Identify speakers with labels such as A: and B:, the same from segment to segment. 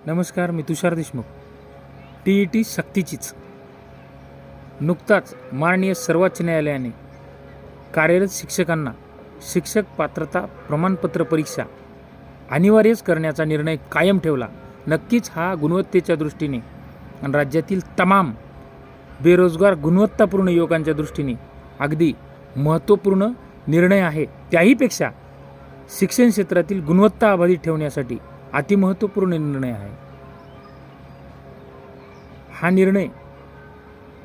A: नमस्कार, मी तुषार देशमुख. TET सक्तीचीच. नुकताच माननीय सर्वोच्च न्यायालयाने कार्यरत शिक्षकांना शिक्षक पात्रता प्रमाणपत्र परीक्षा अनिवार्यच करण्याचा निर्णय कायम ठेवला. नक्कीच हा गुणवत्तेच्या दृष्टीने आणि राज्यातील तमाम बेरोजगार गुणवत्तापूर्ण युवकांच्या दृष्टीने अगदी महत्त्वपूर्ण निर्णय आहे. त्याहीपेक्षा शिक्षण क्षेत्रातील गुणवत्ता अबाधित ठेवण्यासाठी अतिमहत्त्वपूर्ण निर्णय आहे. हा निर्णय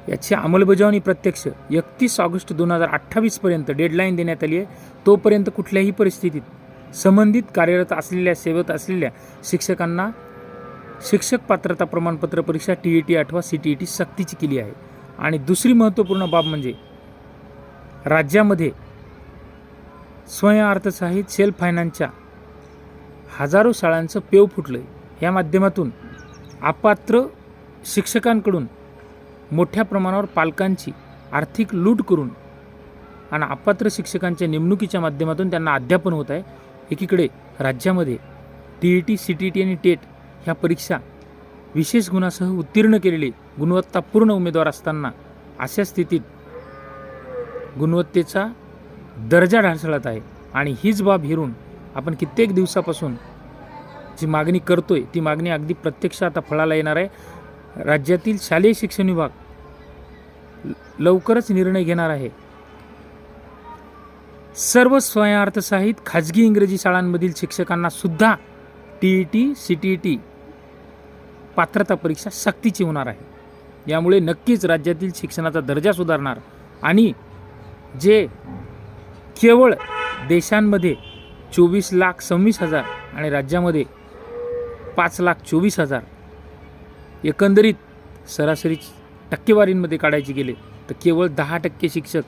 A: याची अंमलबजावणी प्रत्यक्ष 31 ऑगस्ट 2028 पर्यंत डेडलाईन देण्यात आली आहे. तोपर्यंत कुठल्याही परिस्थितीत संबंधित कार्यरत असलेल्या सेवेत असलेल्या शिक्षकांना शिक्षक पात्रता प्रमाणपत्र परीक्षा TET अथवा CTET सक्तीची केली आहे. आणि दुसरी महत्त्वपूर्ण बाब म्हणजे राज्यामध्ये स्वयंअर्थसहाय्यित सेल्फ फायनान्सच्या हजारो शाळांचं पेव फुटलं आहे. या माध्यमातून अपात्र शिक्षकांकडून मोठ्या प्रमाणावर पालकांची आर्थिक लूट करून आणि अपात्र शिक्षकांच्या नेमणुकीच्या माध्यमातून त्यांना अध्यापन होत आहे. एकीकडे राज्यामध्ये TET, CTET आणि TET ह्या परीक्षा विशेष गुणासह उत्तीर्ण केलेले गुणवत्तापूर्ण उमेदवार असताना अशा स्थितीत गुणवत्तेचा दर्जा ढासळत आहे. आणि हीच बाब हेरून आपण कित्येक दिवसापासून जी मागणी करतोय ती मागणी अगदी प्रत्यक्ष आता फळाला येणार आहे. राज्यातील शालेय शिक्षण विभाग लवकरच निर्णय घेणार आहे. सर्व स्वयंअर्थसहाय्यित खाजगी इंग्रजी शाळांमधील शिक्षकांना सुद्धा TET, CTET पात्रता परीक्षा सक्तीची होणार आहे. यामुळे नक्कीच राज्यातील शिक्षणाचा दर्जा सुधारणार आणि जे केवळ देशांमध्ये 24,26,000 आणि राज्यामध्ये 5,24,000 एकंदरीत सरासरी टक्केवारींमध्ये काढायचे गेले तर केवळ 10% शिक्षक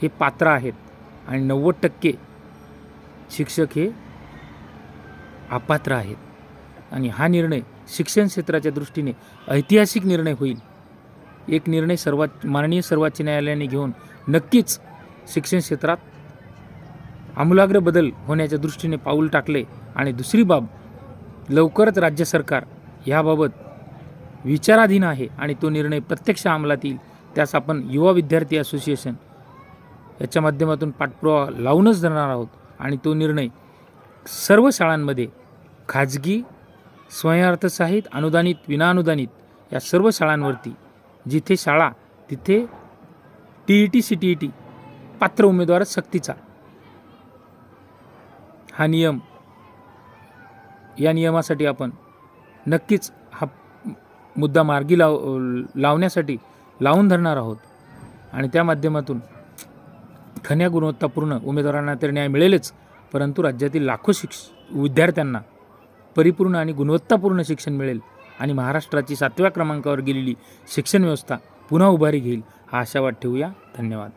A: हे पात्र आहेत आणि 90% शिक्षक हे अपात्र आहेत. आणि हा निर्णय शिक्षण क्षेत्राच्या दृष्टीने ऐतिहासिक निर्णय होईल. एक निर्णय माननीय सर्वोच्च न्यायालयाने घेऊन नक्कीच शिक्षण क्षेत्रात आमूलाग्र बदल होण्याच्या दृष्टीने पाऊल टाकले. आणि दुसरी बाब, लवकरच राज्य सरकार याबाबत विचाराधीन आहे आणि तो निर्णय प्रत्यक्ष अंमलात येईल. त्यास आपण युवा विद्यार्थी असोसिएशन याच्या माध्यमातून पाठपुरावा लावूनच धरणार आहोत. आणि तो निर्णय सर्व शाळांमध्ये खाजगी, स्वयंअर्थसहाय्यित, अनुदानित, विनाअनुदानित या सर्व शाळांवरती जिथे शाळा तिथे TET, CTET पात्र उमेदवार सक्तीचा हा नियम, या नियमासाठी आपण नक्कीच हा मुद्दा मार्गी लावण्यासाठी लावून धरणार आहोत. आणि त्या माध्यमातून खऱ्या गुणवत्तापूर्ण उमेदवारांना तर न्याय मिळेलच, परंतु राज्यातील लाखो विद्यार्थ्यांना परिपूर्ण आणि गुणवत्तापूर्ण शिक्षण मिळेल आणि महाराष्ट्राची 7व्या क्रमांकावर गेलेली शिक्षण व्यवस्था पुन्हा उभारी घेईल हा आशावाद ठेवूया. धन्यवाद.